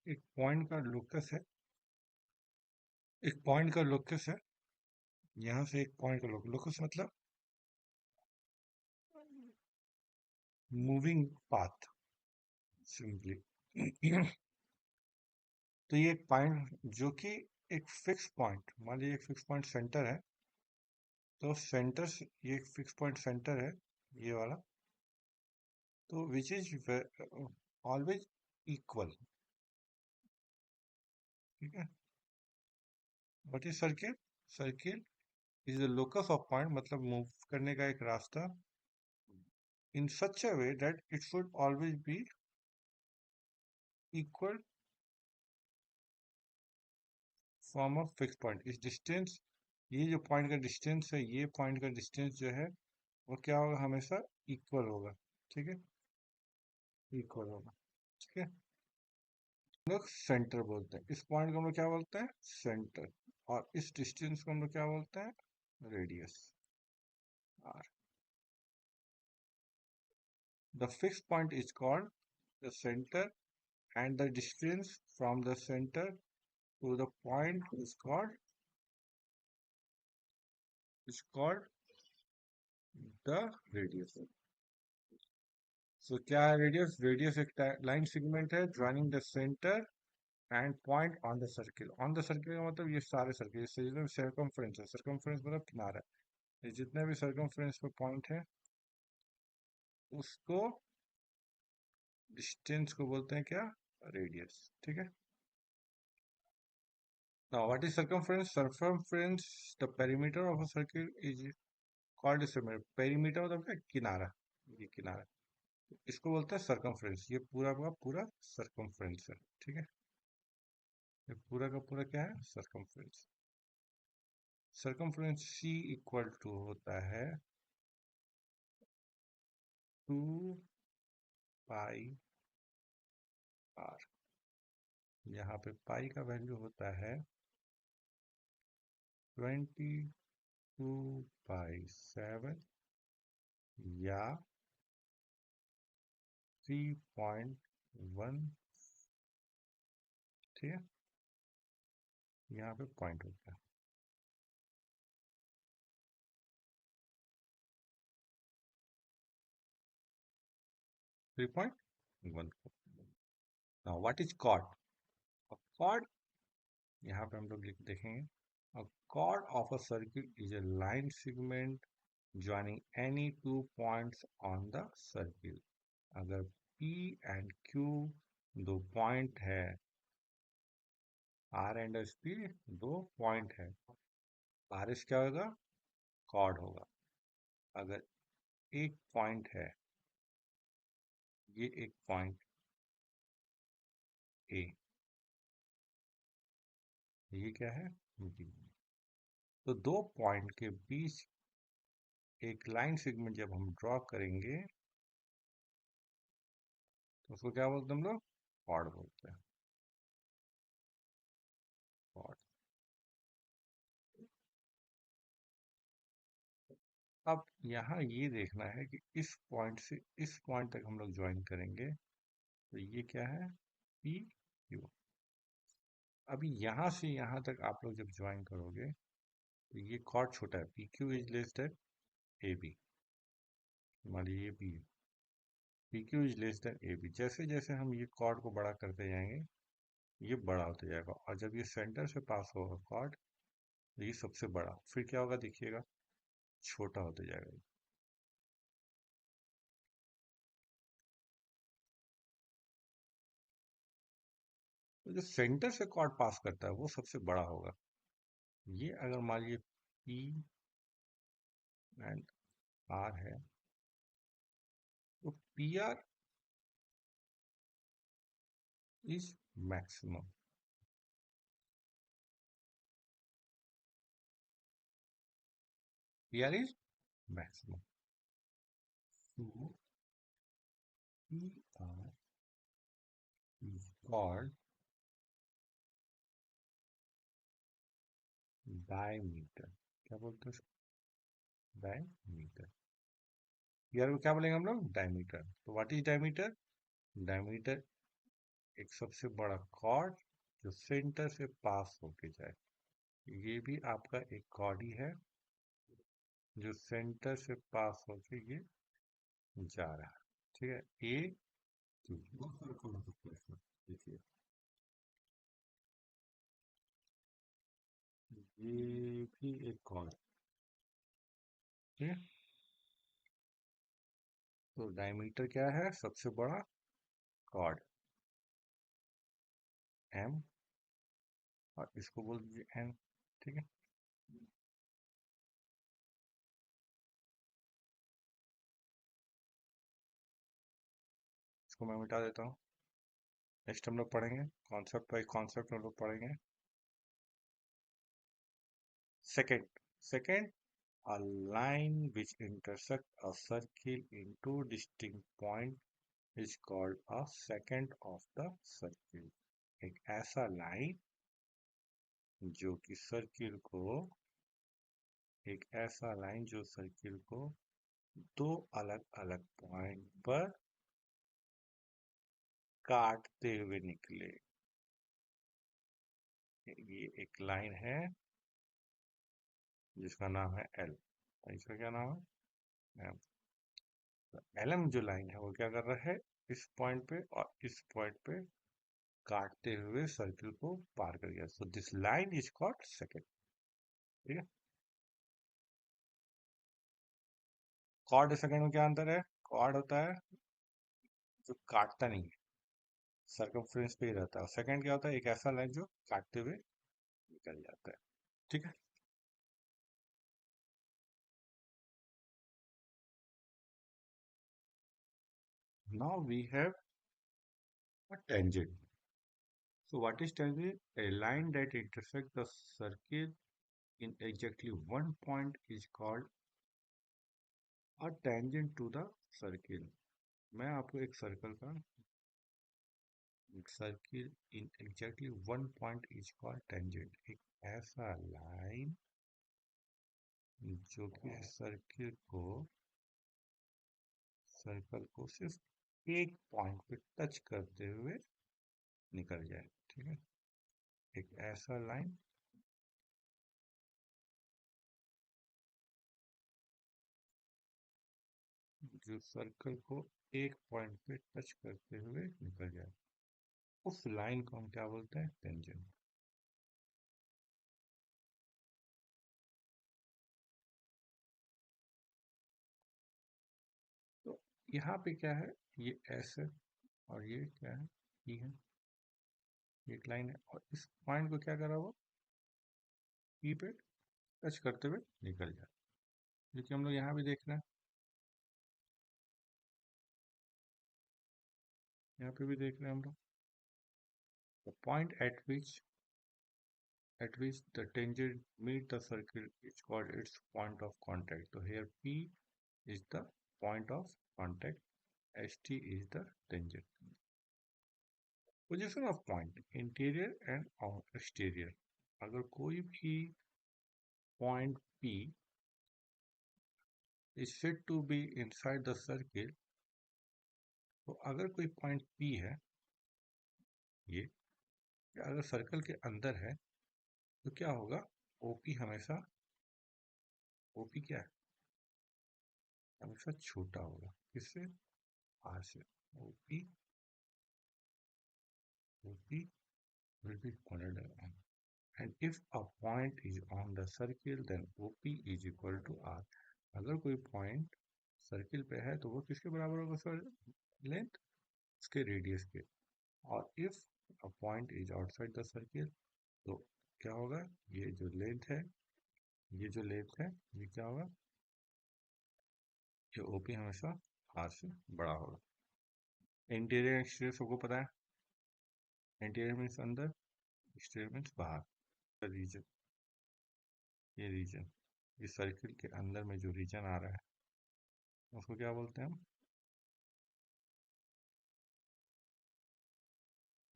एक पॉइंट का लोकस है, एक पॉइंट का लोकस है, यहाँ से एक पॉइंट का लोकस मतलब मूविंग पाथ सिंपली। तो ये एक पॉइंट जो कि एक फिक्स पॉइंट, मान लीजिए एक फिक्स पॉइंट सेंटर है, तो सेंटर से ये एक फिक्स पॉइंट सेंटर है, ये वाला, तो विच इज ऑलवेज इक्वल। ठीक है। What is circle? Circle is the locus of point, मतलब मूव करने का एक रास्ता, in such a way that it should always be equal from a fix point. इस डिस्टेंस, ये जो पॉइंट का डिस्टेंस है, ये पॉइंट का डिस्टेंस जो है वो क्या होगा, हमेशा इक्वल होगा। ठीक है, इक्वल होगा। ठीक है, हम लोग सेंटर बोलते हैं, इस पॉइंट को हम लोग क्या बोलते हैं, सेंटर, और इस डिस्टेंस को हम लोग क्या बोलते हैं, radius, R. The fix point is called the centre, and the distance from the center to the point is called the radius. So क्या है रेडियस? रेडियस एक लाइन सेगमेंट है joining the centre and point on the circle. On the circle का मतलब ये सारे circle, इससे जितने भी सर्कमफ्रेंस है, सर्कमफ्रेंस मतलब किनारा, ये जितने भी सर्कमफ्रेंस पे पॉइंट है उसको, डिस्टेंस को बोलते हैं क्या, रेडियस। ठीक है। Now what is circumference? Circumference, the perimeter of a circle is called a perimeter। Perimeter मतलब क्या, किनारा, ये किनारा, इसको बोलते हैं सर्कमफ्रेंस। ये पूरा का पूरा सर्कमफ्रेंस है। ठीक है, ये पूरा का पूरा क्या है, circumference. Circumference C equal to होता है 2 पाई आर। यहाँ पे पाई का वैल्यू होता है 22/7 या 3.1। ठीक है, यहाँ पे पॉइंट होता है 3.1। Now what is chord? Chord, यहाँ पे हम लोग लिख देखेंगे, a chord of a circle is a line segment joining any two points on the circle। अगर P and Q दो पॉइंट है, R एंड S P दो पॉइंट है, आर एस क्या होगा, कॉर्ड होगा। अगर एक पॉइंट है, ये एक पॉइंट A, ये क्या है, B, तो दो पॉइंट के बीच एक लाइन सेगमेंट जब हम ड्रॉ करेंगे तो उसको क्या बोलते हैं हम लोग, कॉर्ड बोलते हैं, कॉर्ड। अब यहाँ ये देखना है कि इस पॉइंट से इस पॉइंट तक हम लोग ज्वाइन करेंगे, तो ये क्या है, पी क्यू। अभी यहाँ से यहाँ तक आप लोग जब ज्वाइन करोगे तो ये कॉर्ड छोटा है, P Q is less than A B, मान लीजिए ये बी है, P Q is less than A B. जैसे जैसे हम ये कॉर्ड को बड़ा करते जाएंगे ये बड़ा होता जाएगा, और जब ये सेंटर से पास होगा कॉर्ड तो ये सबसे बड़ा, फिर क्या होगा देखिएगा, छोटा होते जाएगा। तो जो सेंटर से कॉर्ड पास करता है वो सबसे बड़ा होगा। ये अगर मान लीजिए पी एंड आर है, तो P R is maximum, P R is maximum. So P R is called diameter. क्या बोलते हैं, डायमीटर। पी आर को क्या बोलेंगे हम लोग, डायमीटर। तो व्हाट इज डायमीटर? डायमीटर एक सबसे बड़ा कॉर्ड जो सेंटर से पास होके जाए, ये भी आपका एक कॉर्ड ही है जो सेंटर से पास होके ये जा रहा है। ठीक है, ए बहुत सारे कॉर्ड हो सकते हैं इसमें। देखिए ये भी एक कॉर्ड। ठीक है, तो डायमीटर क्या है, सबसे बड़ा कॉर्ड एम, और इसको बोल दीजिए एन। ठीक है, इसको मैं मिटा देता हूँ। नेक्स्ट हम लोग पढ़ेंगे कॉन्सेप्ट बाई कॉन्सेप्ट, हम लोग पढ़ेंगे second. Second, a line which intersects a circle in two distinct points is called a secant of the circle। एक ऐसा लाइन जो कि सर्किल को, एक ऐसा लाइन जो सर्किल को दो अलग अलग पॉइंट पर काटते हुए निकले। ये एक लाइन है जिसका नाम है एल, इसका क्या नाम है एम। एल एम जो लाइन है वो क्या कर रहा है, इस पॉइंट पे और इस पॉइंट पे काटते हुए सर्किल को पार कर गया। So this line is called second. ठीक है, कॉर्ड सेकेंड में क्या अंतर है, कॉर्ड होता है जो काटता नहीं है, सर्कमफ्रेंस पे ही रहता है, और सेकेंड क्या होता है, एक ऐसा लाइन जो काटते हुए निकल जाता है। ठीक है, now we have a tangent. So what is tangent? A line that intersects the circle in exactly one point is called a tangent to the circle। मैं आपको एक सर्कल का, circle in exactly one point is called tangent. एक ऐसा line जो कि circle को सिर्फ एक पॉइंट पे टच करते हुए निकल जाए। ठीक है, एक ऐसा लाइन जो सर्कल को एक पॉइंट पे टच करते हुए निकल जाए, उस लाइन को हम क्या बोलते हैं, टेंजेंट। तो यहाँ पे क्या है, ये एस है और ये क्या है, ई है, एक लाइन है, और इस पॉइंट को क्या करा, वो ई पे टच करते हुए निकल जाए। लेकिन हम लोग यहाँ भी देख रहे हैं, यहाँ पे भी देख रहे हैं हम लोग, the point at which the tangent meet the circle is called its point of contact। So here P is the point of contact, ST is the tangent। Position of point, interior and exterior। अगर कोई भी point P is said to be inside the circle, तो अगर कोई point P है, ये अगर circle के अंदर है, तो क्या होगा, OP हमेशा, OP क्या है, हमेशा छोटा होगा, किससे, R से। OP OP will be smaller than R। And if a point is on the circle, then OP is equal to R। अगर कोई पॉइंट सर्किल पे है तो वो किसके बराबर होगा सर, लेंथ, उसके रेडियस के। और if a point is outside the circle, तो क्या होगा, ये जो लेंथ है, ये जो लेंथ है, ये क्या होगा, ये ओपी हमेशा आर से बड़ा होगा। इंटीरियर एक्सटीरियर सबको पता है, इंटीरियर मीन्स अंदर, एक्सटीरियर मीन्स बाहर। रीजन, ये रीजन, इस सर्किल के अंदर में जो रीजन आ रहा है उसको क्या बोलते हैं हम,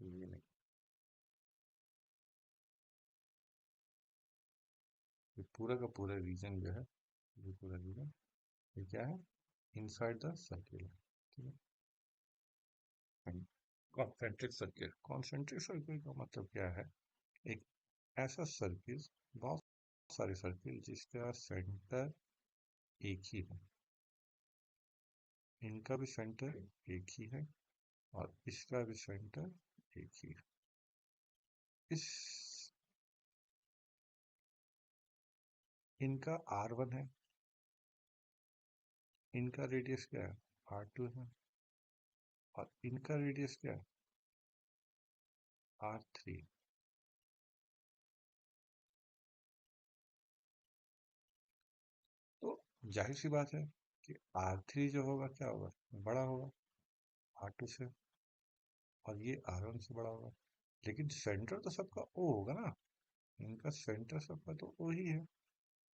ये नहीं, ये पूरा का पूरा रीजन जो है, ये पूरा रीजन, ये क्या है, इनसाइड द सर्किल है। ठीक है, कॉन्सेंट्रिक सर्किल का मतलब क्या है? एक ऐसा सर्किल, बहुत सारे सर्किल जिसका सेंटर एक ही है, इनका भी सेंटर एक ही है और इसका भी सेंटर एक ही है। इस इनका R1 है, इनका रेडियस क्या है? R2 है, और इनका रेडियस क्या है? R3। तो जाहिर सी बात है कि R3 जो होगा क्या होगा? बड़ा होगा R2 से, और ये R1 से बड़ा होगा। लेकिन सेंटर तो सबका O होगा ना, इनका सेंटर सबका तो O ही है।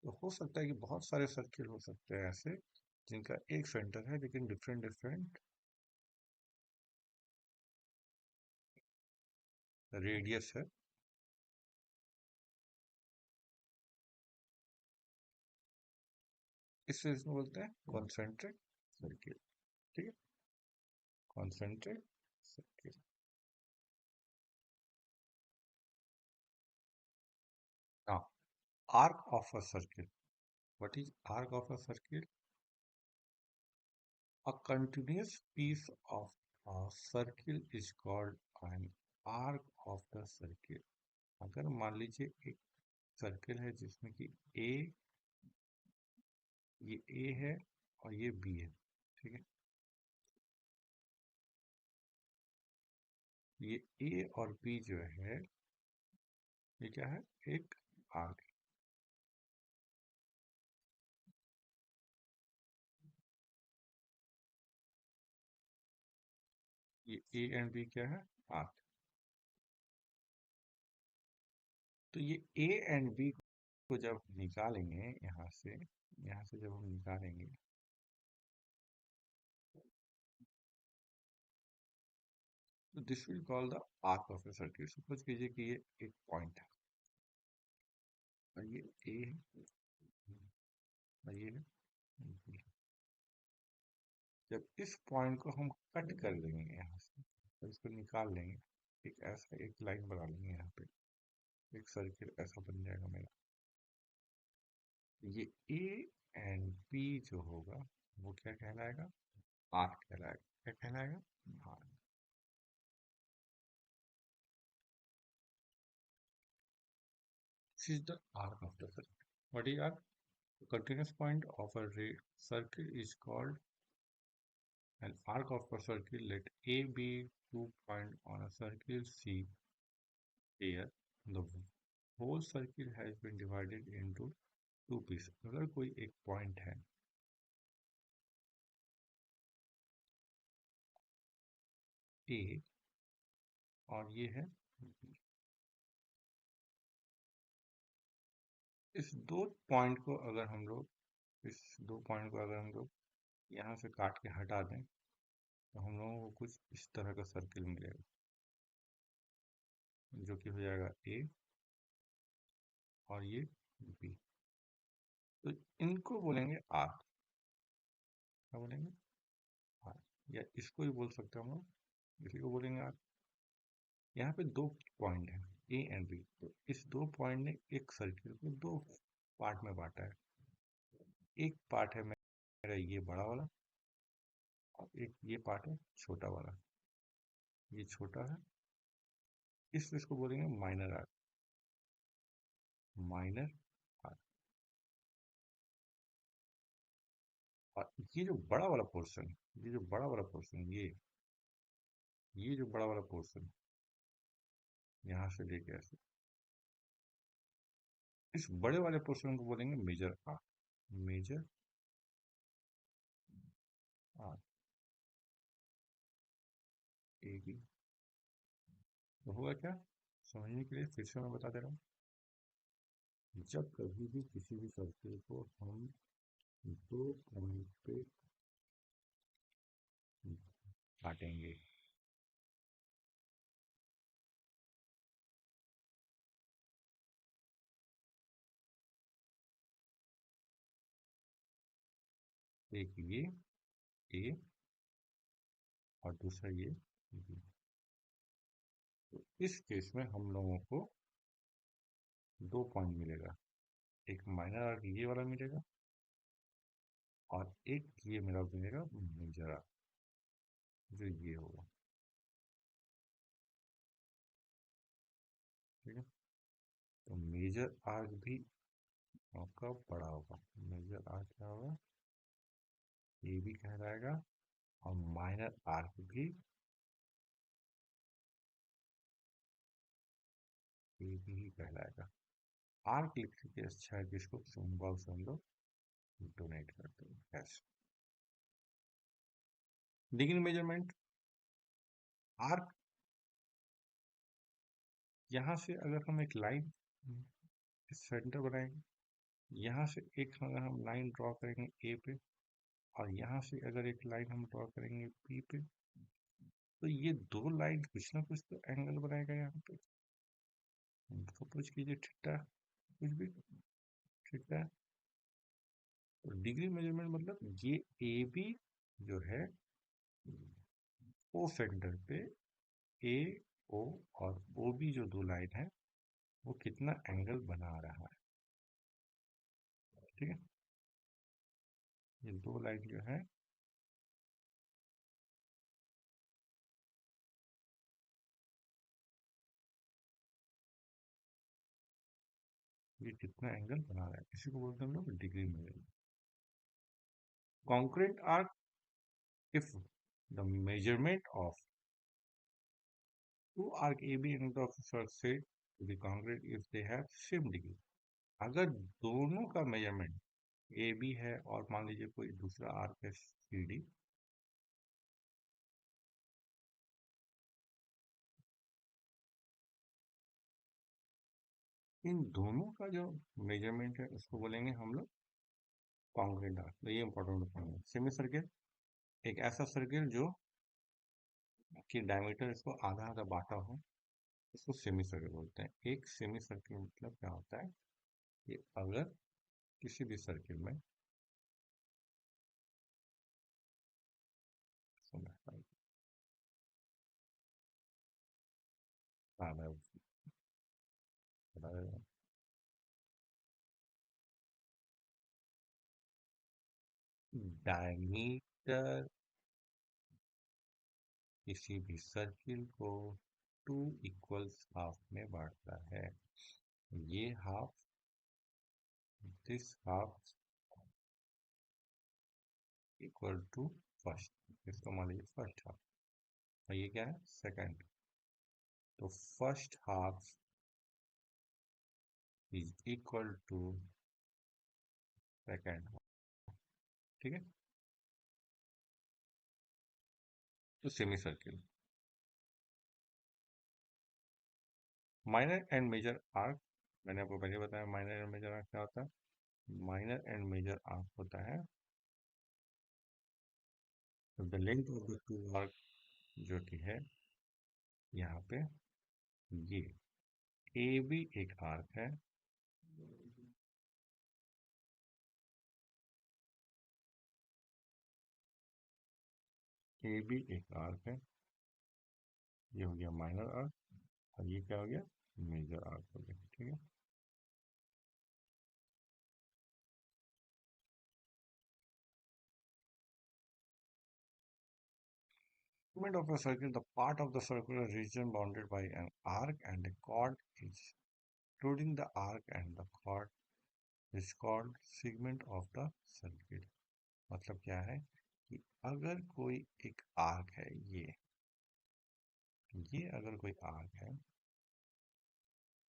तो हो सकता है कि बहुत सारे सर्किल हो सकते हैं ऐसे जिनका एक सेंटर है लेकिन डिफरेंट डिफरेंट रेडियस है। इस इसमें बोलते हैं कॉन्सेंट्रिक सर्किल। ठीक है, concentric circle. Now, arc of a circle. What is arc of a circle? A continuous piece of a circle is called an arc of the circle. अगर मान लीजिए एक सर्किल है जिसमें कि ये A है और ये B है, ठीक है, ये A और B जो है ये क्या है? एक आर्क। ये A एंड B क्या है? आर्क। तो ये A एंड B को जब निकालेंगे यहाँ से जब हम निकालेंगे तो this will call the arc of A circuit. Suppose कीजिए कि ये एक पॉइंट है और ये ए है और ये है B। जब इस पॉइंट को हम कट कर देंगे यहाँ से तो इसको निकाल लेंगे, एक ऐसा एक लाइन बना लेंगे यहाँ पे, एक सर्किल ऐसा बन जाएगा मेरा। ये ए एंड बी जो होगा वो क्या कहलाएगा? आर्क कहलाएगा। क्या कहलाएगा? Arc. This is the arc of the circle. What is arc? Continuous point of a circle is called an arc of a circle. Let A be 2 points on a circle C. Here, the whole circle has been divided into two pieces. अगर कोई एक point है A और ये है B, इस दो point को अगर हम लोग इस दो पॉइंट को अगर हम लोग यहाँ से काट के हटा दें तो हम लोगों को कुछ इस तरह का सर्किल मिलेगा जो कि हो जाएगा A और ये B। तो इनको बोलेंगे आर्क। क्या बोलेंगे? आर्क। या इसको भी बोल सकते हैं हम लोग, इसी को बोलेंगे आर्क। यहाँ पे दो पॉइंट हैं ए एंड बी, तो इस दो पॉइंट ने एक सर्किल को दो पार्ट में बांटा है। एक पार्ट है मेरा ये बड़ा वाला और एक ये पार्ट है छोटा वाला। ये छोटा है, इसको बोलेंगे माइनर आर्क। Minor arc. और ये जो बड़ा वाला पोर्शन, ये जो बड़ा वाला पोर्शन, ये जो बड़ा वाला पोर्शन यहाँ से लेके ऐसे, इस बड़े वाले पोर्शन को बोलेंगे major arc. Major arc. A B. तो होगा क्या? समझने के लिए फिर से मैं बता दे रहा हूँ। जब कभी भी किसी भी सर्किल को हम दो पॉइंट पे काटेंगे, एक ये A और दूसरा ये B। तो इस केस में हम लोगों को 2 पॉइंट मिलेगा, एक माइनर आर्क ये वाला मिलेगा और एक ये मेरा मिलेगा मेजर आर्क जो ये होगा। ठीक है, तो मेजर आर्क भी आपका बड़ा होगा, मेजर आर्क क्या होगा, ये भी कहलाएगा और माइनर आर्क भी ये भी कहलाएगा। आर्क लिखने के अच्छा है कि इसको सिंबल से हम लोग डोनेट करते हैं कैसे। डिग्री मेजरमेंट आर्क, यहाँ से अगर हम एक लाइन सेंटर बनाएंगे, यहाँ से एक अगर हम लाइन ड्रॉ करेंगे ए पे और यहाँ से अगर एक लाइन हम ड्रॉ करेंगे बी पे, तो ये दो लाइन कुछ ना कुछ तो एंगल बनाएगा यहाँ पे। सपोज कीजिए थीटा, कुछ भी थीटा। तो डिग्री मेजरमेंट मतलब ये ए बी जो है ओ सेंटर पे ए ओ और ओ बी जो दो लाइन है वो कितना एंगल बना रहा है। ठीक है, ये दो लाइन जो है ये कितना एंगल बना रहा है, इसी को बोलते हैं हम लोग degree measurement. Concrete arc, if the measurement of two arc AB and of are said to be congruent if they have same degree, अगर दोनों का मेजरमेंट ए बी है और मान लीजिए कोई दूसरा आर्क है सी डी, इन दोनों का जो मेजरमेंट है उसको बोलेंगे हम लोग कॉन्ग्रुएंट आर्क। तो ये इंपॉर्टेंट पॉइंट है। सेमी सर्किल, एक ऐसा सर्किल जो कि डायमीटर इसको आधा आधा बांटा हो, इसको सेमी सर्किल बोलते हैं। एक सेमी सर्किल मतलब क्या होता है कि अगर किसी भी सर्किल में डायमीटर किसी भी सर्किल को टू इक्वल्स हाफ में बांटता है। ये half, this half equal to first, इसको मान लीजिए फर्स्ट हाफ और ये क्या है सेकंड। तो first half is equal to second half. ठीक है, तो semicircle. Minor and major arc, मैंने आपको पहले बताया माइनर एंड मेजर आर्क क्या होता है। माइनर एंड मेजर आर्क होता है the length of the two arc, जो कि है यहाँ पे ये ए भी एक आर्क है, ए भी एक आर्क है, ये हो गया माइनर आर्क और ये क्या हो गया मेजर आर्क हो गया। ठीक है, segment of a circle, the part of the circular region bounded by an arc and a chord is, including the arc and the chord, is called segment of the circle। मतलब क्या है कि अगर कोई एक आर्क है, ये अगर कोई आर्क है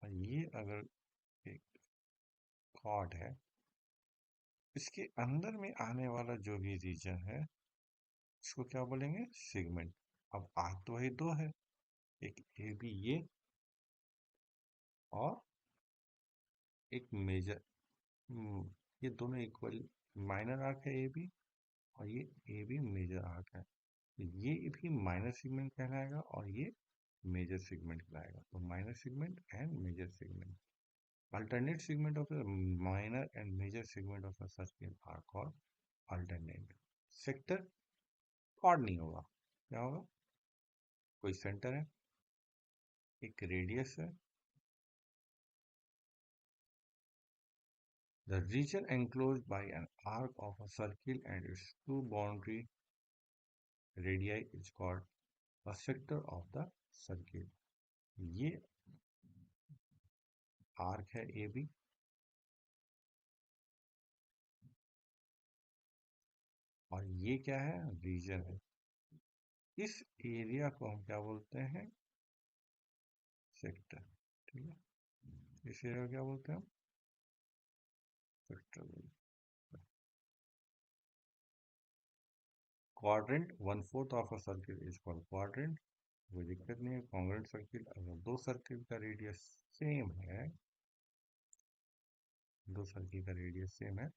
और ये अगर एक कॉर्ड है, इसके अंदर में आने वाला जो भी रीजन है इसको क्या बोलेंगे सेगमेंट। अब आर्क तो वही दो है, एक ए बी ये और एक मेजर, ये दोनों इक्वल माइनर आर्क है ए बी और ये ए बी मेजर आर्क है। तो ये भी माइनर सेगमेंट कहलाएगा और ये मेजर सेगमेंट कहलाएगा। तो minor segment and major segment, alternate segment of minor and major segment of a circle are called alternate sector. Chord नहीं होगा, क्या होगा, कोई सेंटर है एक रेडियस है। The region enclosed by an arc of a circle and its two boundary radii is called a sector of the circle। ये arc है ए बी, और ये क्या है, रीजन है। इस एरिया को हम क्या बोलते हैं, सेक्टर। ठीक है, इस एरिया को क्या बोलते हैं हम, sector. Quadrant, 1/4 of a circle is called quadrant. कोई दिक्कत नहीं है। कॉन्ग्रुएंट सर्किल, अगर दो सर्किल का रेडियस सेम है, दो सर्किल का रेडियस सेम है,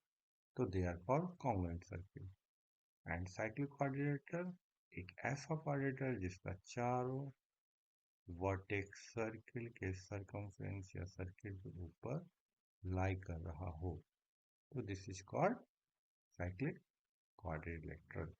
तो they are called congruent circle. And cyclic quadrilateral, एक ऐसा क्वाड्रिलेटरल जिसका चारों वर्टेक्स सर्किल के सरकमफ्रेंस या सर्किल के ऊपर लाई कर रहा हो, तो this is called cyclic quadrilateral।